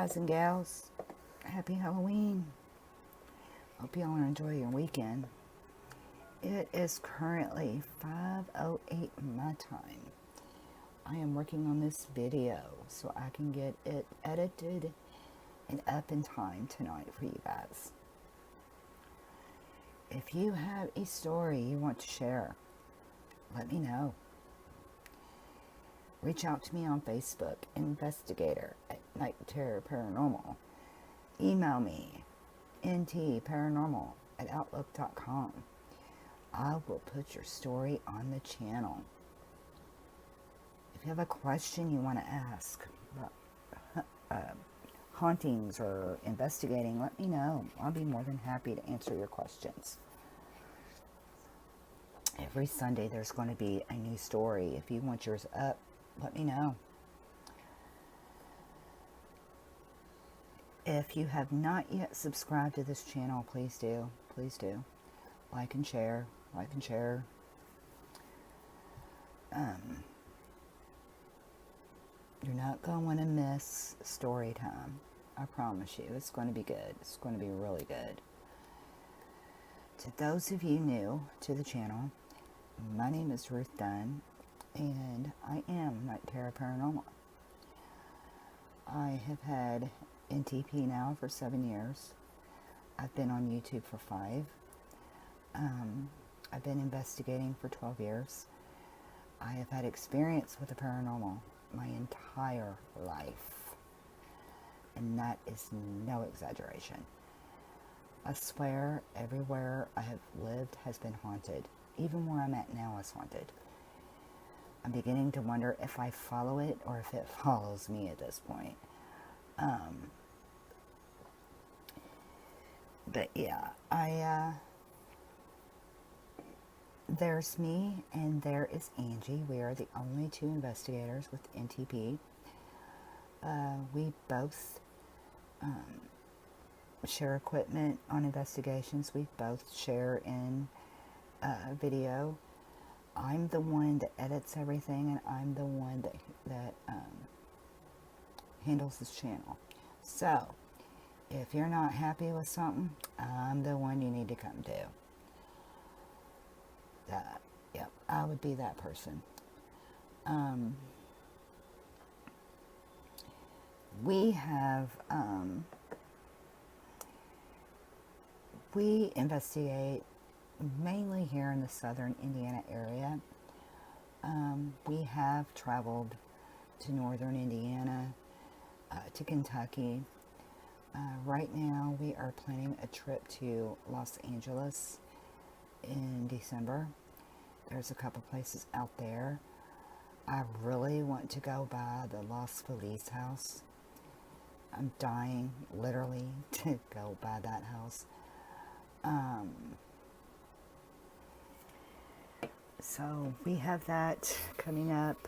guys and gals. Happy Halloween. Hope y'all enjoy your weekend. It is currently 5:08 my time. I am working on this video so I can get it edited and up in time tonight for you guys. If you have a story you want to share, let me know. Reach out to me on Facebook, Investigator at Night Terror Paranormal. Email me, ntparanormal@outlook.com. I will put your story on the channel. If you have a question you want to ask about hauntings or investigating, let me know. I'll be more than happy to answer your questions. Every Sunday there's going to be a new story. If you want yours up, let me know. If you have not yet subscribed to this channel, please do. Please do. Like and share. Like and share. You're not going to miss story time. I promise you. It's going to be good. It's going to be really good. To those of you new to the channel, my name is Ruth Dunn, and I am Night Terror Paranormal. I have had NTP now for 7 years. I've been on YouTube for 5. I've been investigating for 12 years. I have had experience with the paranormal my entire life. And that is no exaggeration. I swear everywhere I have lived has been haunted. Even where I'm at now is haunted. I'm beginning to wonder if I follow it or if it follows me at this point. But yeah, there's me and there is Angie. We are the only 2 investigators with NTP. We both share equipment on investigations. We both share in video. I'm the one that edits everything, and I'm the one that handles this channel. So, if you're not happy with something, I'm the one you need to come to. Yep, I would be that person. We investigate mainly here in the southern Indiana area. We have traveled to northern Indiana, to Kentucky. Right now we are planning a trip to Los Angeles in December. There's a couple places out there. I really want to go by the Los Feliz house. I'm dying, literally, to go by that house. So we have that coming up.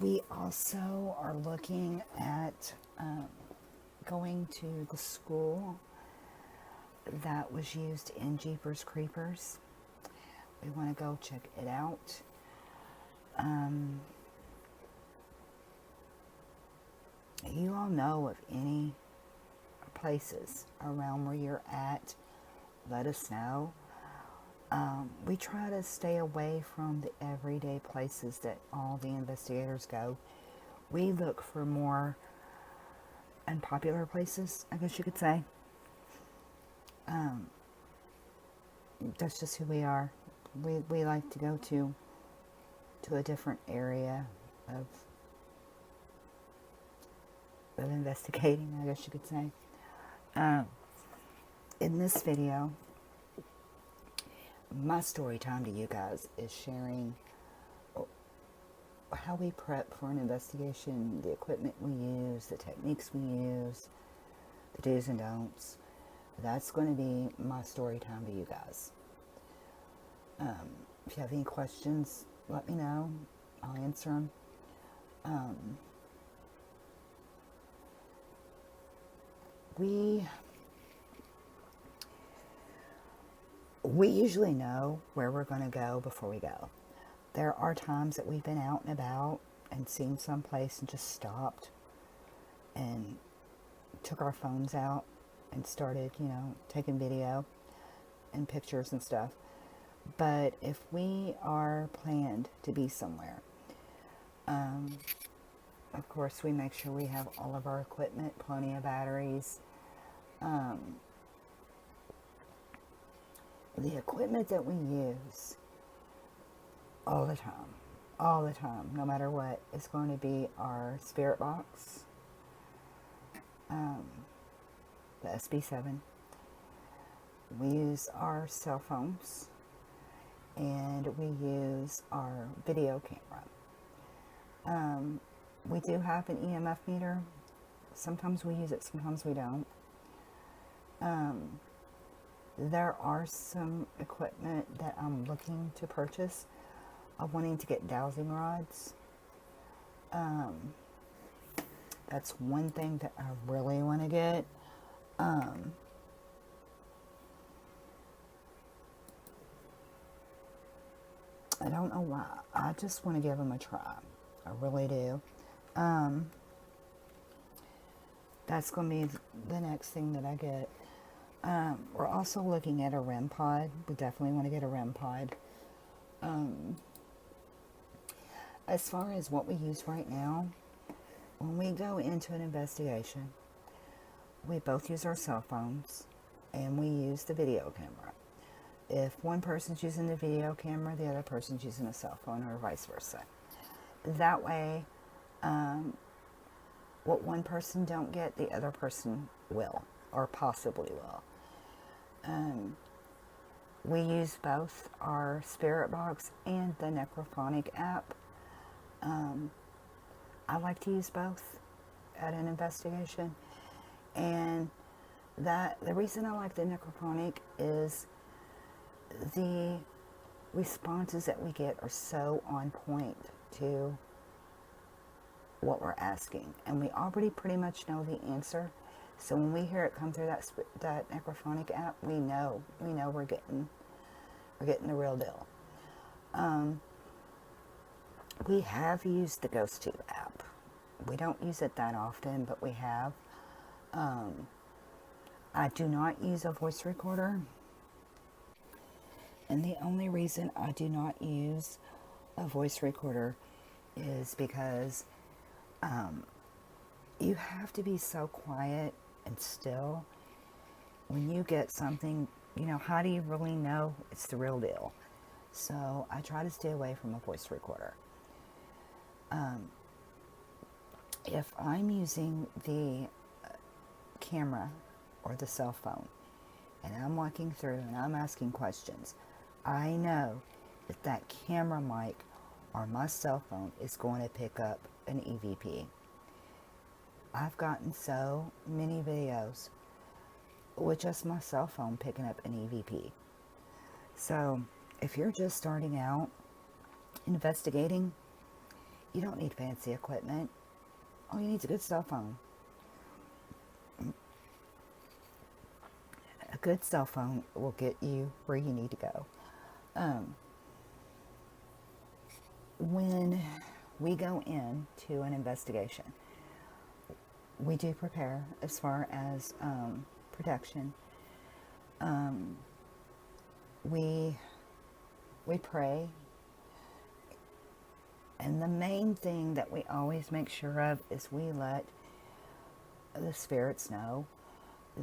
We also are looking at going to the school that was used in Jeepers Creepers. We want to go check it out. You all know of any places around where you're at, let us know. We try to stay away from the everyday places that all the investigators go. We look for more unpopular places, I guess you could say. That's just who we are. We like to go to a different area of investigating, I guess you could say. In this video, my story time to you guys is sharing how we prep for an investigation, the equipment we use, the techniques we use, the do's and don'ts. That's going to be my story time to you guys. If you have any questions, let me know. I'll answer them. We usually know where we're going to go before we go. There are times that we've been out and about and seen someplace and just stopped and took our phones out and started, taking video and pictures and stuff. But if we are planned to be somewhere, of course, we make sure we have all of our equipment, plenty of batteries. The equipment that we use all the time, no matter what, is going to be our spirit box, the SB7. We use our cell phones, and we use our video camera. We do have an EMF meter. Sometimes we use it, sometimes we don't. There are some equipment that I'm looking to purchase. I'm wanting to get dowsing rods. That's one thing that I really want to get. I don't know why. I just want to give them a try. I really do. That's going to be the next thing that I get. We're also looking at a REM pod. We definitely want to get a REM pod. As far as what we use right now, when we go into an investigation, we both use our cell phones and we use the video camera. If one person's using the video camera, the other person's using a cell phone, or vice versa. That way, what one person don't get, the other person will, or possibly will. We use both our Spirit Box and the Necrophonic app. I like to use both at an investigation. And the reason I like the Necrophonic is the responses that we get are so on point to what we're asking. And we already pretty much know the answer. So when we hear it come through that Necrophonic app, we know we're getting the real deal. We have used the GhostTube app. We don't use it that often, but we have. I do not use a voice recorder. And the only reason I do not use a voice recorder is because you have to be so quiet and still. When you get something, how do you really know it's the real deal? So I try to stay away from a voice recorder. If I'm using the camera or the cell phone and I'm walking through and I'm asking questions, I know that that camera mic or my cell phone is going to pick up an EVP. I've gotten so many videos with just my cell phone picking up an EVP. So if you're just starting out investigating, you don't need fancy equipment. All you need is a good cell phone. A good cell phone will get you where you need to go. When we go into an investigation, we do prepare as far as protection. We pray. And the main thing that we always make sure of is we let the spirits know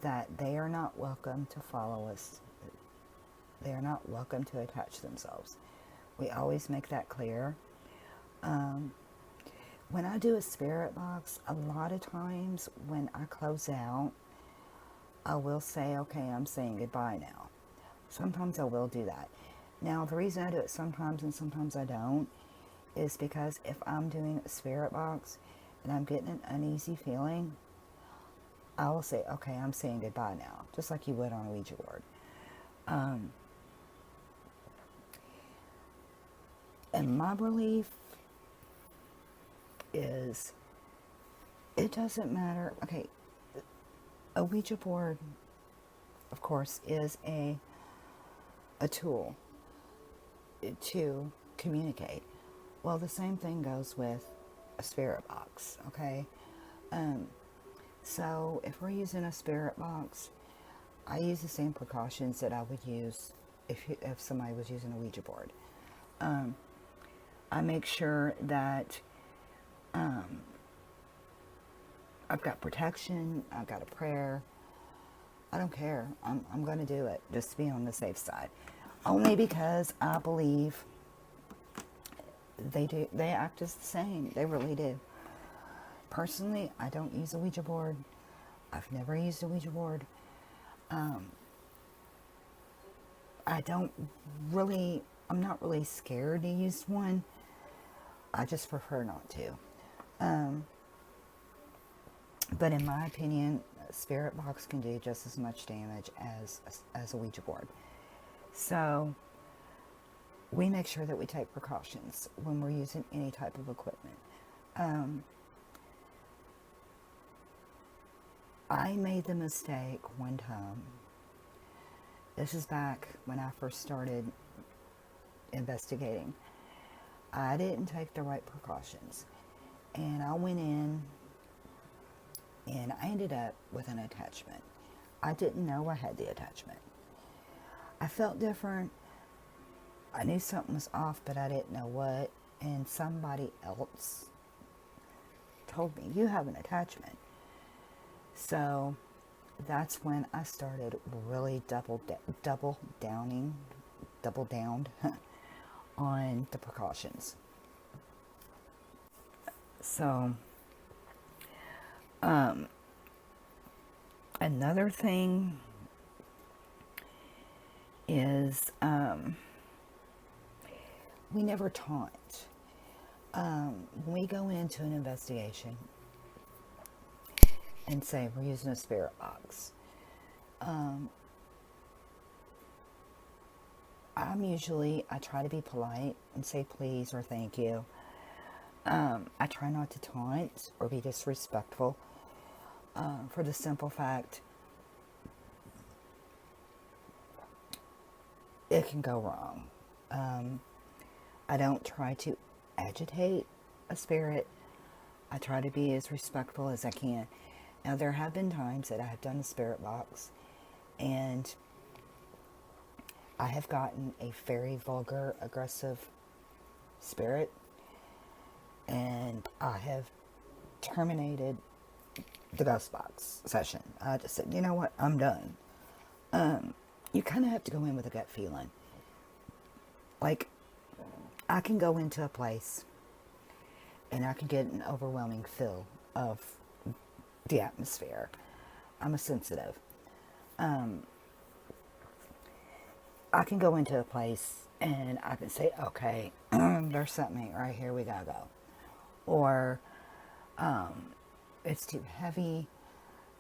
that they are not welcome to follow us. They are not welcome to attach themselves. We always make that clear. When I do a spirit box, a lot of times when I close out, I will say, okay, I'm saying goodbye now. Sometimes I will do that. Now, the reason I do it sometimes and sometimes I don't is because if I'm doing a spirit box and I'm getting an uneasy feeling, I will say, okay, I'm saying goodbye now, just like you would on a Ouija board. And my belief is, it doesn't matter. Okay, a Ouija board, of course, is a tool to communicate. Well, the same thing goes with a spirit box, okay? Um, so if we're using a spirit box, I use the same precautions that I would use if somebody was using a Ouija board. Um, I make sure that I've got protection, I've got a prayer. I don't care. I'm going to do it just to be on the safe side. Only because I believe they act as the same. They really do. Personally, I don't use a Ouija board. I've never used a Ouija board. I'm not really scared to use one. I just prefer not to. But in my opinion, a spirit box can do just as much damage as a Ouija board. So we make sure that we take precautions when we're using any type of equipment. I made the mistake one time. This is back when I first started investigating. I didn't take the right precautions. And I went in and I ended up with an attachment. I didn't know I had the attachment. I felt different. I knew something was off, but I didn't know what. And somebody else told me, you have an attachment. So that's when I started really double downed on the precautions. So, another thing is, we never taunt. When we go into an investigation and say we're using a spirit box, I try to be polite and say please or thank you. I try not to taunt or be disrespectful, for the simple fact it can go wrong. I don't try to agitate a spirit. I try to be as respectful as I can. Now, there have been times that I have done a spirit box and I have gotten a very vulgar, aggressive spirit, and I have terminated the ghost box session. I just said, you know what, I'm done. You kind of have to go in with a gut feeling. Like, I can go into a place and I can get an overwhelming feel of the atmosphere. I'm a sensitive. I can go into a place and I can say, okay, there's something right here, we gotta go. Or, it's too heavy.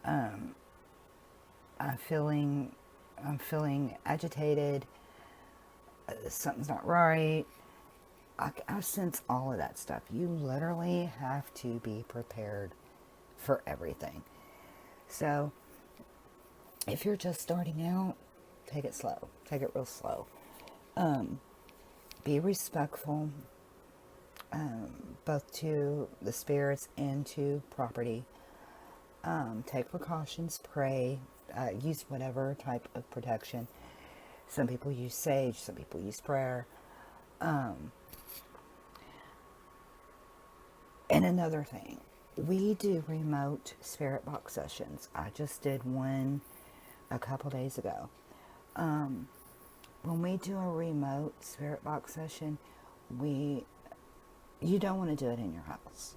I'm feeling agitated. Something's not right. I sense all of that stuff. You literally have to be prepared for everything. So, if you're just starting out, take it slow. Take it real slow. Be respectful, both to the spirits and to property. Take precautions, pray, use whatever type of protection. Some people use sage, some people use prayer. And another thing, we do remote spirit box sessions. I just did one a couple days ago. When we do a remote spirit box session, you don't want to do it in your house.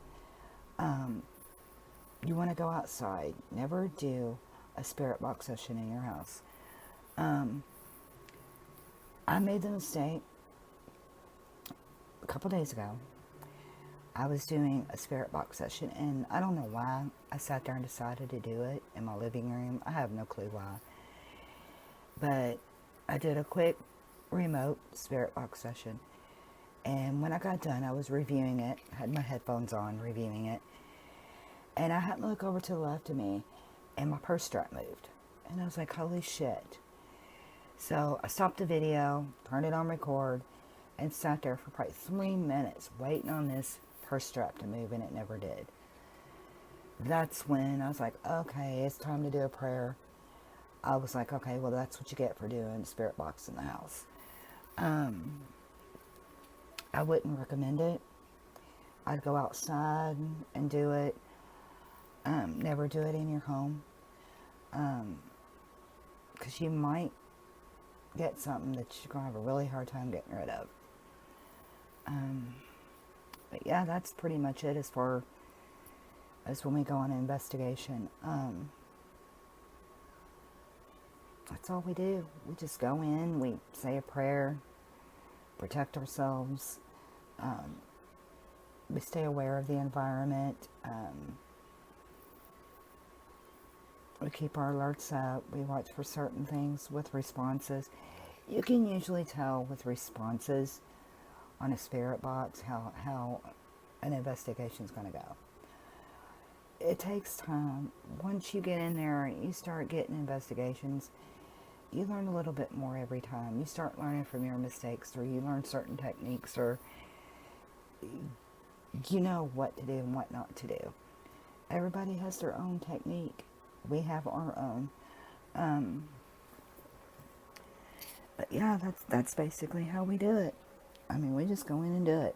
You want to go outside. Never do a spirit box session in your house. I made the mistake a couple days ago. I was doing a spirit box session, and I don't know why I sat there and decided to do it in my living room. I have no clue why. But I did a quick remote spirit box session, and when I got done, I was reviewing it. I had my headphones on, reviewing it, and I happened to look over to the left of me, and my purse strap moved, and I was like, holy shit. So I stopped the video, turned it on record, and sat there for probably 3 minutes waiting on this her strap to move, and it never did. That's when I was like, okay, it's time to do a prayer. I was like, okay, well, that's what you get for doing the spirit box in the house. I wouldn't recommend it. I'd go outside and do it. Never do it in your home. Because you might get something that you're going to have a really hard time getting rid of. But yeah, that's pretty much it as far as when we go on an investigation. That's all we do. We just go in, we say a prayer, protect ourselves. We stay aware of the environment. We keep our alerts up. We watch for certain things with responses. You can usually tell with responses on a spirit box how an investigation is going to go. It takes time. Once you get in there and you start getting investigations, you learn a little bit more every time. You start learning from your mistakes, or you learn certain techniques, or you know what to do and what not to do. Everybody has their own technique. We have our own. But yeah, that's basically how we do it. I mean, we just go in and do it.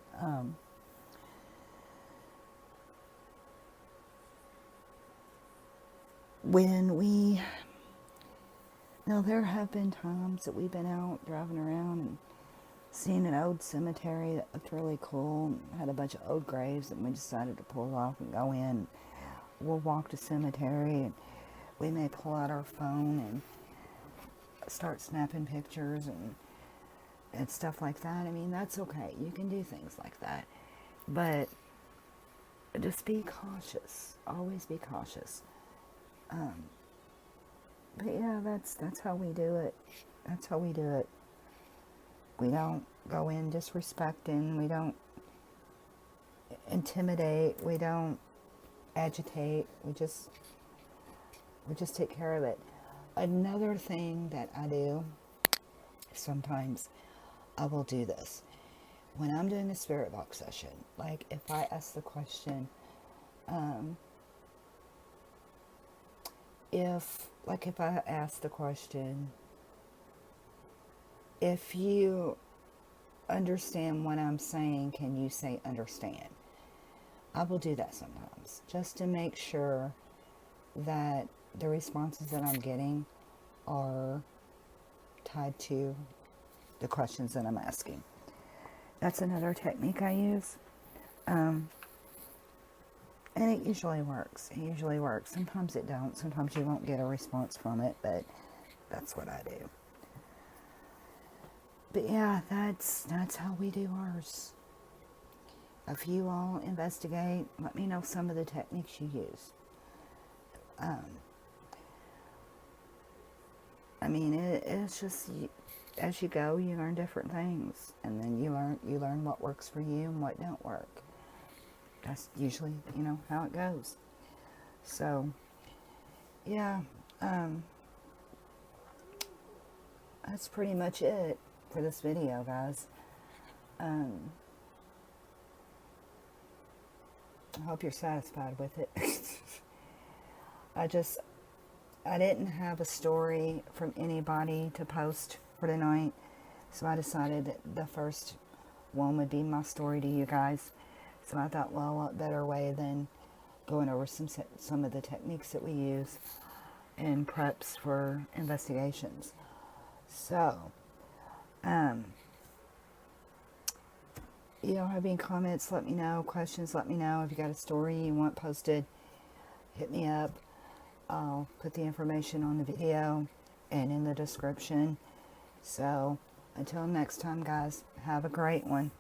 Now there have been times that we've been out driving around and seen an old cemetery that looked really cool and had a bunch of old graves, and we decided to pull off and go in. We'll walk the cemetery, and we may pull out our phone and start snapping pictures and stuff like that. I mean, that's okay. You can do things like that. But just be cautious. Always be cautious. But yeah, that's how we do it. That's how we do it. We don't go in disrespecting. We don't intimidate. We don't agitate. We just take care of it. Another thing that I do, sometimes I will do this. When I'm doing a spirit box session, like if I ask the question, if I ask the question, if you understand what I'm saying, can you say understand? I will do that sometimes, just to make sure that the responses that I'm getting are tied to the questions that I'm asking. That's another technique I use. And it usually works. It usually works. Sometimes it don't. Sometimes you won't get a response from it, but that's what I do. But yeah, that's how we do ours. If you all investigate, let me know some of the techniques you use. I mean, it's just, as you go, you learn different things, and then you learn what works for you and what don't work. That's usually, how it goes. So, yeah, that's pretty much it for this video, guys. I hope you're satisfied with it. I didn't have a story from anybody to post for tonight, so I decided that the first one would be my story to you guys. So I thought, well, what better way than going over some of the techniques that we use in preps for investigations. So, have any comments, let me know. Questions, let me know. If you got a story you want posted, hit me up. I'll put the information on the video and in the description. So, until next time, guys, have a great one.